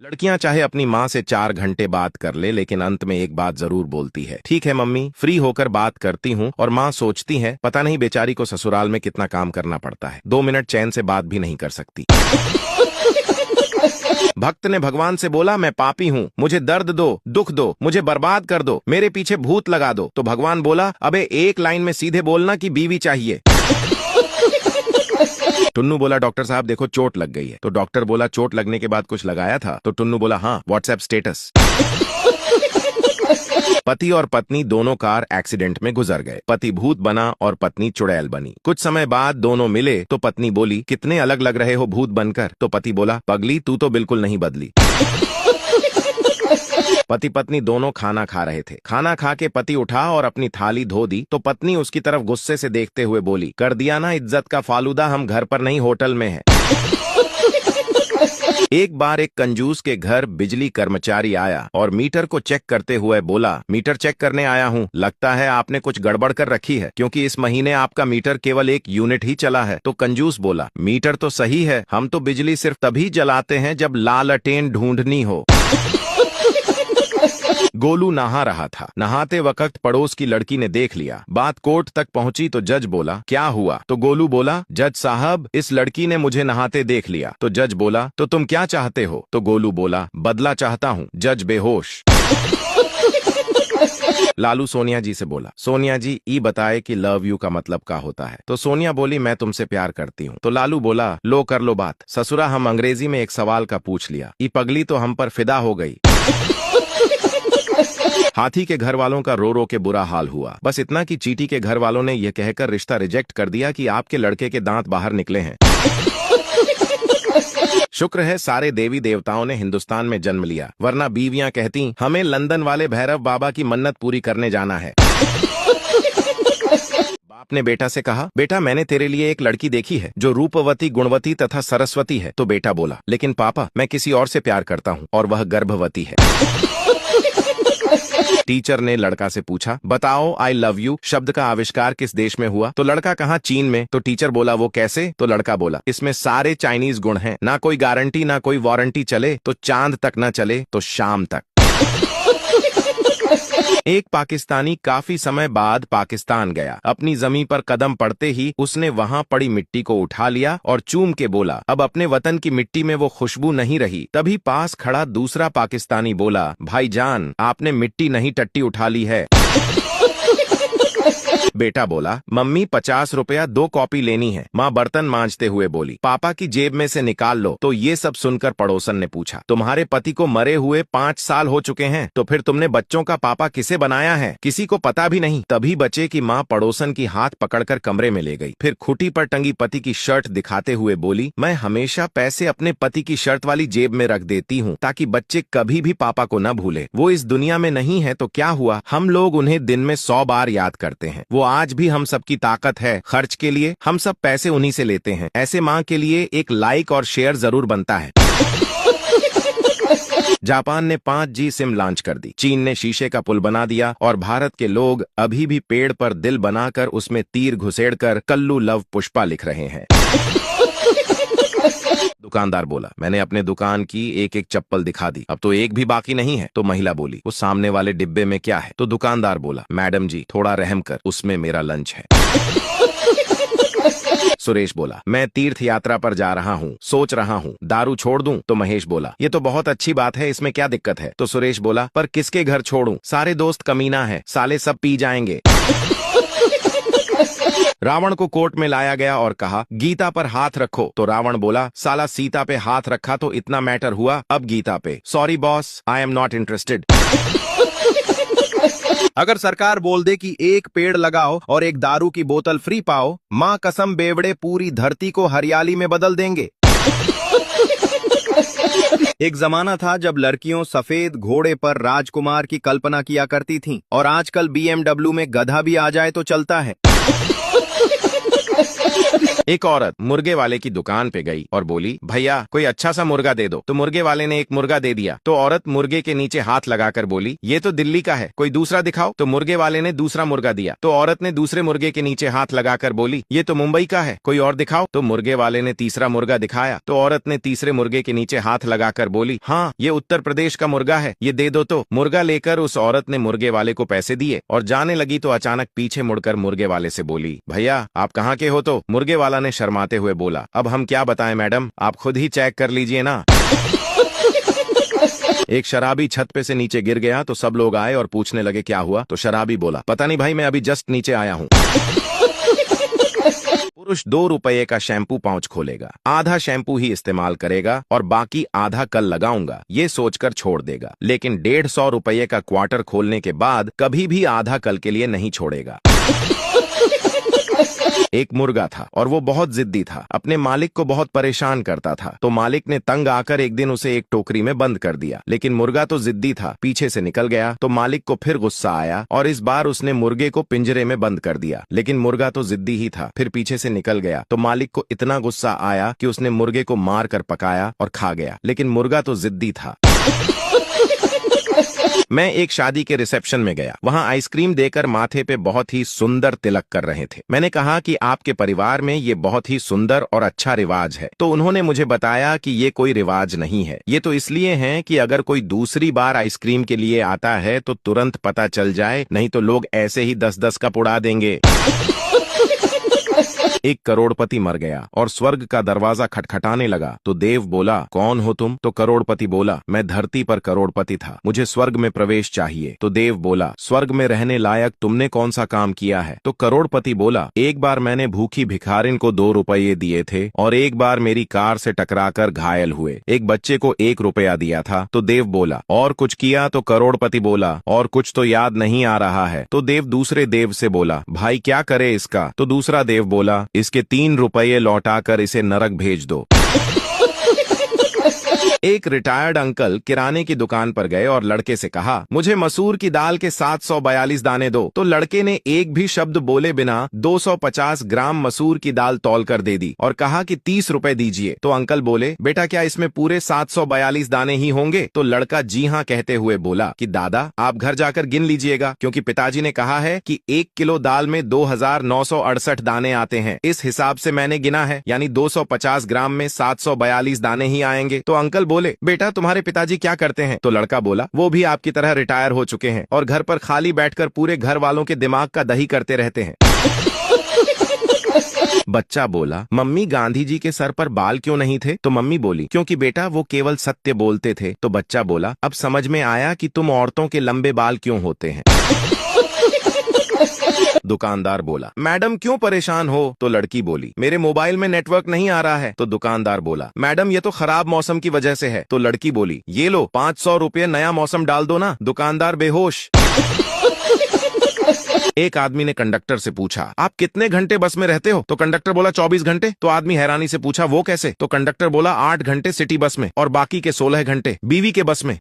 लड़कियां चाहे अपनी माँ से 4 घंटे बात कर ले, लेकिन अंत में एक बात जरूर बोलती है, ठीक है मम्मी, फ्री होकर बात करती हूँ। और माँ सोचती है, पता नहीं बेचारी को ससुराल में कितना काम करना पड़ता है, 2 मिनट चैन से बात भी नहीं कर सकती। भक्त ने भगवान से बोला, मैं पापी हूँ, मुझे दर्द दो, दुख दो, मुझे बर्बाद कर दो, मेरे पीछे भूत लगा दो। तो भगवान बोला, अबे एक लाइन में सीधे बोलना कि बीवी चाहिए। टुन्नू बोला, डॉक्टर साहब देखो चोट लग गई है। तो डॉक्टर बोला, चोट लगने के बाद कुछ लगाया था? तो टुन्नू बोला, हाँ, व्हाट्सएप स्टेटस। पति और पत्नी दोनों कार एक्सीडेंट में गुजर गए। पति भूत बना और पत्नी चुड़ैल बनी। कुछ समय बाद दोनों मिले तो पत्नी बोली, कितने अलग लग रहे हो भूत बनकर। तो पति बोला, पगली तू तो बिल्कुल नहीं बदली। पति पत्नी दोनों खाना खा रहे थे। खाना खा के पति उठा और अपनी थाली धो दी तो पत्नी उसकी तरफ गुस्से से देखते हुए बोली, कर दिया ना इज्जत का फालूदा, हम घर पर नहीं होटल में हैं। एक बार एक कंजूस के घर बिजली कर्मचारी आया और मीटर को चेक करते हुए बोला, मीटर चेक करने आया हूँ, लगता है आपने कुछ गड़बड़ कर रखी है, क्योंकि इस महीने आपका मीटर केवल 1 यूनिट ही चला है। तो कंजूस बोला, मीटर तो सही है, हम तो बिजली सिर्फ तभी जलाते हैं जब लालटेन ढूंढनी हो। गोलू नहा रहा था। नहाते वक्त पड़ोस की लड़की ने देख लिया। बात कोर्ट तक पहुंची तो जज बोला, क्या हुआ? तो गोलू बोला, जज साहब, इस लड़की ने मुझे नहाते देख लिया। तो जज बोला, तो तुम क्या चाहते हो? तो गोलू बोला, बदला चाहता हूँ। जज बेहोश। लालू सोनिया जी से बोला, सोनिया जी ई बताए कि लव यू का मतलब क्या होता है? तो सोनिया बोली, मैं तुमसे प्यार करती हूँ। तो लालू बोला, लो कर लो बात। ससुरा हम अंग्रेजी में एक सवाल का पूछ लिया, ई पगली तो हम पर फिदा हो गई। हाथी के घर वालों का रो रो के बुरा हाल हुआ। बस इतना कि चींटी के घर वालों ने यह कहकर रिश्ता रिजेक्ट कर दिया कि आपके लड़के के दांत बाहर निकले हैं। शुक्र है सारे देवी देवताओं ने हिंदुस्तान में जन्म लिया, वरना बीवियां कहती, हमें लंदन वाले भैरव बाबा की मन्नत पूरी करने जाना है। बाप ने बेटा से कहा, बेटा मैंने तेरे लिए एक लड़की देखी है जो रूपवती, गुणवती तथा सरस्वती है। तो बेटा बोला, लेकिन पापा मैं किसी और से प्यार करता हूँ और वह गर्भवती है। टीचर ने लड़का से पूछा, बताओ आई लव यू शब्द का आविष्कार किस देश में हुआ? तो लड़का कहा, चीन में। तो टीचर बोला, वो कैसे? तो लड़का बोला, इसमें सारे चाइनीज गुण हैं, ना कोई गारंटी ना कोई वारंटी, चले तो चांद तक ना चले तो शाम तक। एक पाकिस्तानी काफी समय बाद पाकिस्तान गया। अपनी जमीन पर कदम पड़ते ही उसने वहां पड़ी मिट्टी को उठा लिया और चूम के बोला, अब अपने वतन की मिट्टी में वो खुशबू नहीं रही। तभी पास खड़ा दूसरा पाकिस्तानी बोला, भाईजान आपने मिट्टी नहीं टट्टी उठा ली है। बेटा बोला, मम्मी 50 रुपया 2 कॉपी लेनी है। माँ बर्तन मांजते हुए बोली, पापा की जेब में से निकाल लो। तो ये सब सुनकर पड़ोसन ने पूछा, तुम्हारे पति को मरे हुए 5 साल हो चुके हैं, तो फिर तुमने बच्चों का पापा किसे बनाया है? किसी को पता भी नहीं। तभी बचे की माँ पड़ोसन की हाथ पकड़कर कमरे में ले गई। फिर खूंटी पर टंगी पति की शर्ट दिखाते हुए बोली, मैं हमेशा पैसे अपने पति की शर्ट वाली जेब में रख देती हूँ ताकि बच्चे कभी भी पापा को न भूले। वो इस दुनिया में नहीं है तो क्या हुआ, हम लोग उन्हें दिन में 100 बार याद करते हैं। वो आज भी हम सबकी ताकत है। खर्च के लिए हम सब पैसे उन्हीं से लेते हैं। ऐसे माँ के लिए एक लाइक और शेयर जरूर बनता है। जापान ने 5G सिम लॉन्च कर दी। चीन ने शीशे का पुल बना दिया और भारत के लोग अभी भी पेड़ पर दिल बनाकर उसमें तीर घुसेड़कर कल्लू लव पुष्पा लिख रहे हैं। दुकानदार बोला, मैंने अपने दुकान की एक एक चप्पल दिखा दी, अब तो एक भी बाकी नहीं है। तो महिला बोली, वो सामने वाले डिब्बे में क्या है? तो दुकानदार बोला, मैडम जी थोड़ा रहम कर, उसमें मेरा लंच है। सुरेश बोला, मैं तीर्थ यात्रा पर जा रहा हूँ, सोच रहा हूँ दारू छोड़ दूं। तो महेश बोला, ये तो बहुत अच्छी बात है, इसमें क्या दिक्कत है? तो सुरेश बोला, पर किसके घर छोड़ूं? सारे दोस्त कमीना है, साले सब पी जाएंगे। रावण को कोर्ट में लाया गया और कहा, गीता पर हाथ रखो। तो रावण बोला, साला सीता पे हाथ रखा तो इतना मैटर हुआ, अब गीता पे। Sorry boss, I am not interested. अगर सरकार बोल दे कि एक पेड़ लगाओ और एक दारू की बोतल फ्री पाओ, मां कसम बेवड़े पूरी धरती को हरियाली में बदल देंगे। एक जमाना था जब लड़कियों सफेद घोड़े पर राजकुमार की कल्पना किया करती थीं और आजकल BMW में गधा भी आ जाए तो चलता है। एक औरत मुर्गे वाले की दुकान पे गई और बोली, भैया कोई अच्छा सा मुर्गा दे दो। तो मुर्गे वाले ने एक मुर्गा दे दिया। तो औरत मुर्गे के नीचे हाथ लगाकर बोली, ये तो दिल्ली का है, कोई दूसरा दिखाओ। तो मुर्गे वाले ने दूसरा मुर्गा दिया। तो औरत ने दूसरे मुर्गे के नीचे हाथ लगाकर बोली, ये तो मुंबई का है, कोई और दिखाओ। तो मुर्गे वाले ने तीसरा मुर्गा दिखाया। तो औरत ने तीसरे मुर्गे के नीचे हाथ लगाकर बोली, हाँ ये उत्तर प्रदेश का मुर्गा है, ये दे दो। तो मुर्गा लेकर उस औरत ने मुर्गे वाले को पैसे दिए और जाने लगी तो अचानक पीछे मुड़कर मुर्गे वाले से बोली, भैया आप कहाँ के हो? तो मुर्गे वाला ने शर्माते हुए बोला, अब हम क्या बताएं मैडम, आप खुद ही चेक कर लीजिए ना। एक शराबी छत पे से नीचे गिर गया तो सब लोग आए और पूछने लगे क्या हुआ। तो शराबी बोला, पता नहीं भाई, मैं अभी जस्ट नीचे आया हूँ। पुरुष 2 रुपये का शैम्पू पाउच खोलेगा, आधा शैम्पू ही इस्तेमाल करेगा और बाकी आधा कल लगाऊंगा ये सोचकर छोड़ देगा, लेकिन 150 रुपये का क्वार्टर खोलने के बाद कभी भी आधा कल के लिए नहीं छोड़ेगा। एक मुर्गा था और वो बहुत जिद्दी था, अपने मालिक को बहुत परेशान करता था। तो मालिक ने तंग आकर एक दिन उसे एक टोकरी में बंद कर दिया, लेकिन मुर्गा तो जिद्दी था, पीछे से निकल गया। तो मालिक को फिर गुस्सा आया और इस बार उसने मुर्गे को पिंजरे में बंद कर दिया, लेकिन मुर्गा तो जिद्दी ही था, फिर पीछे से निकल गया। तो मालिक को इतना गुस्सा आया कि उसने मुर्गे को मार कर पकाया और खा गया, लेकिन मुर्गा तो जिद्दी था। मैं एक शादी के रिसेप्शन में गया, वहां आइसक्रीम देकर माथे पे बहुत ही सुंदर तिलक कर रहे थे। मैंने कहा कि आपके परिवार में ये बहुत ही सुंदर और अच्छा रिवाज है। तो उन्होंने मुझे बताया कि ये कोई रिवाज नहीं है, ये तो इसलिए है कि अगर कोई दूसरी बार आइसक्रीम के लिए आता है तो तुरंत पता चल जाए, नहीं तो लोग ऐसे ही 10-10 कप उड़ा देंगे। एक करोड़पति मर गया और स्वर्ग का दरवाजा खटखटाने लगा। तो देव बोला, कौन हो तुम? तो करोड़पति बोला, मैं धरती पर करोड़पति था, मुझे स्वर्ग में प्रवेश चाहिए। तो देव बोला, स्वर्ग में रहने लायक तुमने कौन सा काम किया है? तो करोड़पति बोला, एक बार मैंने भूखी भिखारिन को 2 रुपये दिए थे और एक बार मेरी कार से टकराकर घायल हुए, एक बच्चे को 1 रुपया दिया था। तो देव बोला, और कुछ किया? तो करोड़पति बोला, और कुछ तो याद नहीं आ रहा है। तो देव दूसरे देव से बोला, भाई क्या करे इसका? तो दूसरा देव बोला, इसके 3 रुपये लौटाकर इसे नरक भेज दो। एक रिटायर्ड अंकल किराने की दुकान पर गए और लड़के से कहा, मुझे मसूर की दाल के 742 दाने दो। तो लड़के ने एक भी शब्द बोले बिना 250 ग्राम मसूर की दाल तौल कर दे दी और कहा कि 30 रुपए दीजिए। तो अंकल बोले, बेटा क्या इसमें पूरे 742 दाने ही होंगे? तो लड़का जी हाँ कहते हुए बोला कि दादा आप घर जाकर गिन लीजिएगा, क्योंकि पिताजी ने कहा है कि 1 किलो दाल में 2968 दाने आते हैं, इस हिसाब से मैंने गिना है, यानी 250 ग्राम में 742 दाने ही आएंगे। तो अंकल बोले, बेटा तुम्हारे पिताजी क्या करते हैं? तो लड़का बोला, वो भी आपकी तरह रिटायर हो चुके हैं और घर पर खाली बैठकर पूरे घर वालों के दिमाग का दही करते रहते हैं। बच्चा बोला, मम्मी गांधी जी के सर पर बाल क्यों नहीं थे? तो मम्मी बोली, क्योंकि बेटा वो केवल सत्य बोलते थे। तो बच्चा बोला, अब समझ में आया कि तुम औरतों के लंबे बाल क्यों होते हैं। दुकानदार बोला, मैडम क्यों परेशान हो? तो लड़की बोली, मेरे मोबाइल में नेटवर्क नहीं आ रहा है। तो दुकानदार बोला, मैडम ये तो खराब मौसम की वजह से है। तो लड़की बोली, ये लो 500 रुपये नया मौसम डाल दो ना। दुकानदार बेहोश। एक आदमी ने कंडक्टर से पूछा, आप कितने घंटे बस में रहते हो? तो कंडक्टर बोला, 24 घंटे। तो आदमी हैरानी से पूछा, वो कैसे? तो कंडक्टर बोला, 8 घंटे सिटी बस में और बाकी के 16 घंटे बीवी के बस में।